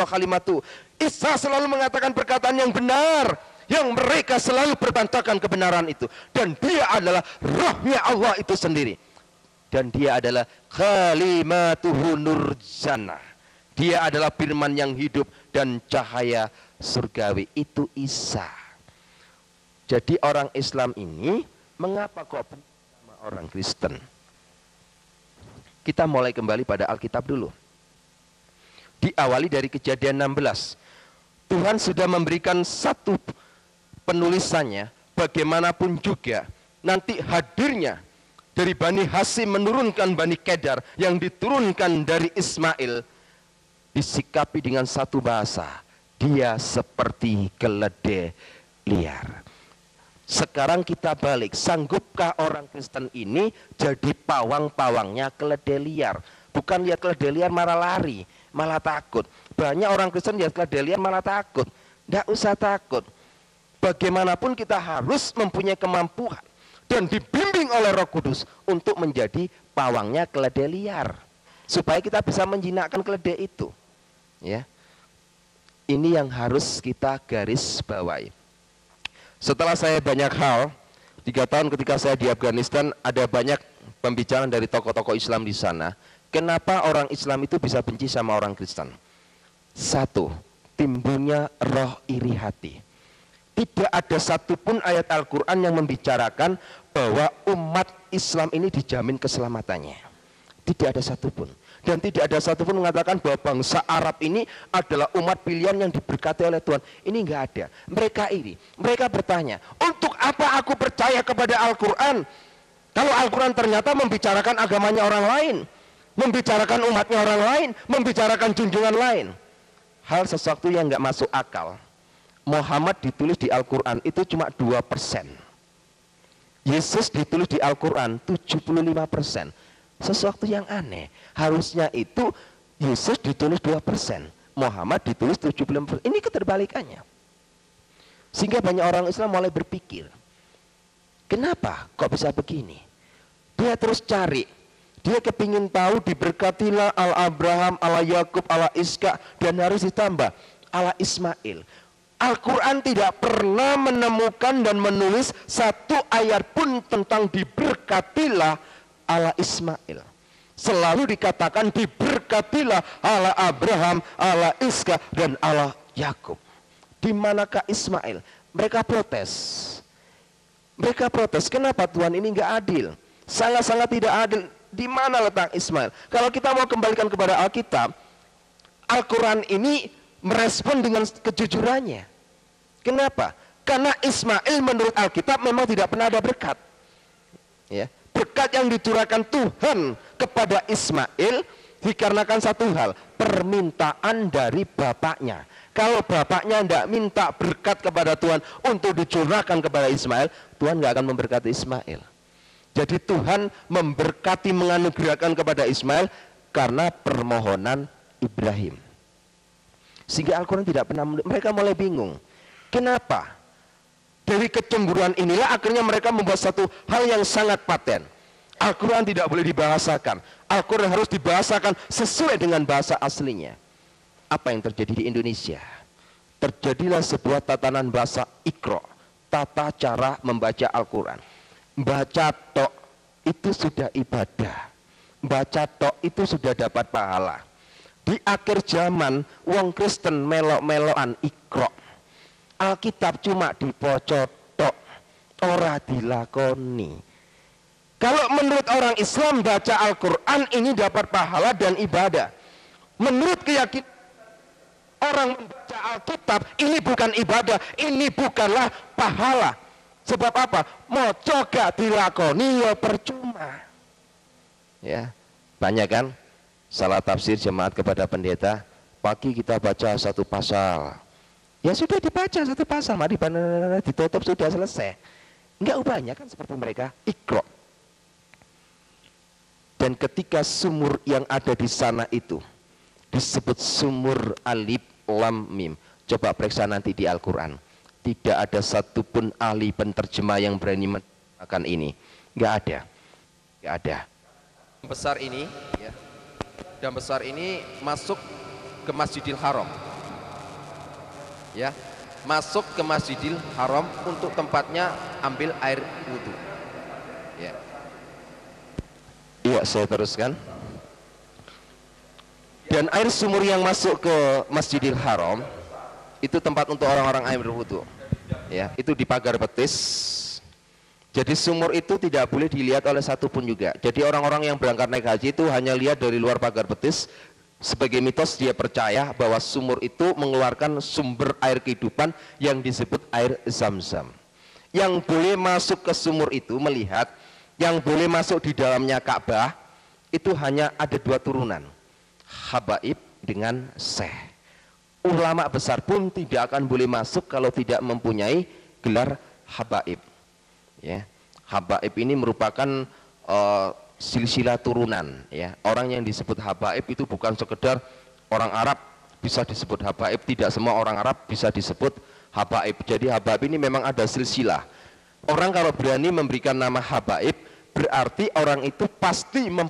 kalimatu. Isa selalu mengatakan perkataan yang benar, yang mereka selalu berbantahkan kebenaran itu. Dan dia adalah rohnya Allah itu sendiri. Dan dia adalah kalimatuhu nurjana. Dia adalah firman yang hidup dan cahaya surgawi. Itu Isa. Jadi orang Islam ini mengapa kok sama orang Kristen? Kita mulai kembali pada Alkitab dulu. Diawali dari Kejadian 16. Tuhan sudah memberikan satu penulisannya, bagaimanapun juga nanti hadirnya dari Bani Hasyim menurunkan Bani Kedar yang diturunkan dari Ismail, disikapi dengan satu bahasa, dia seperti keledai liar. Sekarang kita balik, sanggupkah orang Kristen ini jadi pawang-pawangnya keledai liar? Bukan lihat keledai liar malah lari, malah takut. Banyak orang Kristen lihat keledai liar malah takut. Tidak usah takut. Bagaimanapun kita harus mempunyai kemampuan dan dibimbing oleh Roh Kudus untuk menjadi pawangnya keledai liar, supaya kita bisa menjinakkan keledai itu. Ya, ini yang harus kita garis bawahi. Setelah saya banyak hal, 3 tahun ketika saya di Afghanistan, ada banyak pembicaraan dari tokoh-tokoh Islam di sana. Kenapa orang Islam itu bisa benci sama orang Kristen? Satu, timbulnya roh iri hati. Tidak ada satupun ayat Al-Quran yang membicarakan bahwa umat Islam ini dijamin keselamatannya. Tidak ada satupun. Dan tidak ada satupun mengatakan bahwa bangsa Arab ini adalah umat pilihan yang diberkati oleh Tuhan. Ini enggak ada. Mereka iri. Mereka bertanya, untuk apa aku percaya kepada Al-Quran? Kalau Al-Quran ternyata membicarakan agamanya orang lain, membicarakan umatnya orang lain, membicarakan junjungan lain. Hal sesuatu yang enggak masuk akal. Muhammad ditulis di Al-Quran itu cuma 2%. Yesus ditulis di Al-Quran 75%. Sesuatu yang aneh. Harusnya itu Yesus ditulis 2%, Muhammad ditulis 75%. Ini keterbalikannya. Sehingga banyak orang Islam mulai berpikir, kenapa kok bisa begini? Dia terus cari. Dia kepingin tahu diberkatilah ala Abraham, ala Yakub, ala Iska, dan harus ditambah ala Ismail. Al-Quran tidak pernah menemukan dan menulis satu ayat pun tentang diberkatilah ala Ismail. Selalu dikatakan diberkatilah ala Abraham, ala Iska, dan ala Yakub. Di manakah Ismail? Mereka protes. Mereka protes, kenapa Tuhan ini enggak adil? Sangat-sangat tidak adil. Di mana letak Ismail? Kalau kita mau kembalikan kepada Alkitab, Al-Quran ini merespon dengan kejujurannya. Kenapa? Karena Ismail menurut Alkitab memang tidak pernah ada berkat. Ya. Berkat yang dicurahkan Tuhan kepada Ismail dikarenakan satu hal, permintaan dari bapaknya. Kalau bapaknya tidak minta berkat kepada Tuhan untuk dicurahkan kepada Ismail, Tuhan nggak akan memberkati Ismail. Jadi Tuhan memberkati, menganugerahkan kepada Ismail karena permohonan Ibrahim. Sehingga Al-Quran tidak pernah, mereka mulai bingung. Kenapa? Dari kecemburuan inilah akhirnya mereka membuat satu hal yang sangat paten. Al-Quran tidak boleh dibahasakan. Al-Quran harus dibahasakan sesuai dengan bahasa aslinya. Apa yang terjadi di Indonesia? Terjadilah sebuah tatanan bahasa Iqra, tata cara membaca Al-Quran. Baca tok itu sudah ibadah. Baca tok itu sudah dapat pahala. Di akhir zaman, wong Kristen melok-melokan Iqra. Alkitab cuma dipocotok, ora dilakoni. Kalau menurut orang Islam baca Al-Quran ini dapat pahala dan ibadah. Menurut keyakinan orang membaca Alkitab ini bukan ibadah, ini bukanlah pahala. Sebab apa? Moco gak dilakoni ya percuma. Ya, banyak kan salah tafsir jemaat kepada pendeta. Pagi kita baca satu pasal. Ya sudah dibaca satu pasal, mari ditutup sudah selesai. Enggak ubahnya kan seperti mereka Iqra. Dan ketika sumur yang ada di sana itu disebut sumur alif lam mim. Coba periksa nanti di Al-Quran. Tidak ada satupun ahli penterjemah yang berani mengatakan ini. Enggak ada. Enggak ada. Besar ini ya. Dan besar ini masuk ke Masjidil Haram. ya, masuk ke Masjidil Haram untuk tempatnya ambil air wudhu. Ya. Iya, saya teruskan. Dan air sumur yang masuk ke Masjidil Haram itu tempat untuk orang-orang air wudhu. Ya, itu di pagar betis. Jadi sumur itu tidak boleh dilihat oleh satupun juga. Jadi orang-orang yang berangkat naik haji itu hanya lihat dari luar pagar betis. Sebagai mitos dia percaya bahwa sumur itu mengeluarkan sumber air kehidupan yang disebut air Zam-Zam. Yang boleh masuk ke sumur itu melihat, yang boleh masuk di dalamnya Ka'bah itu hanya ada dua turunan, habaib dengan syekh. Ulama besar pun tidak akan boleh masuk kalau tidak mempunyai gelar habaib. Ya, habaib ini merupakan silsilah turunan. Ya, orang yang disebut habaib itu bukan sekedar orang Arab bisa disebut habaib, tidak semua orang Arab bisa disebut habaib. Jadi habaib ini memang ada silsilah. Orang kalau berani memberikan nama habaib berarti orang itu pasti mempunyai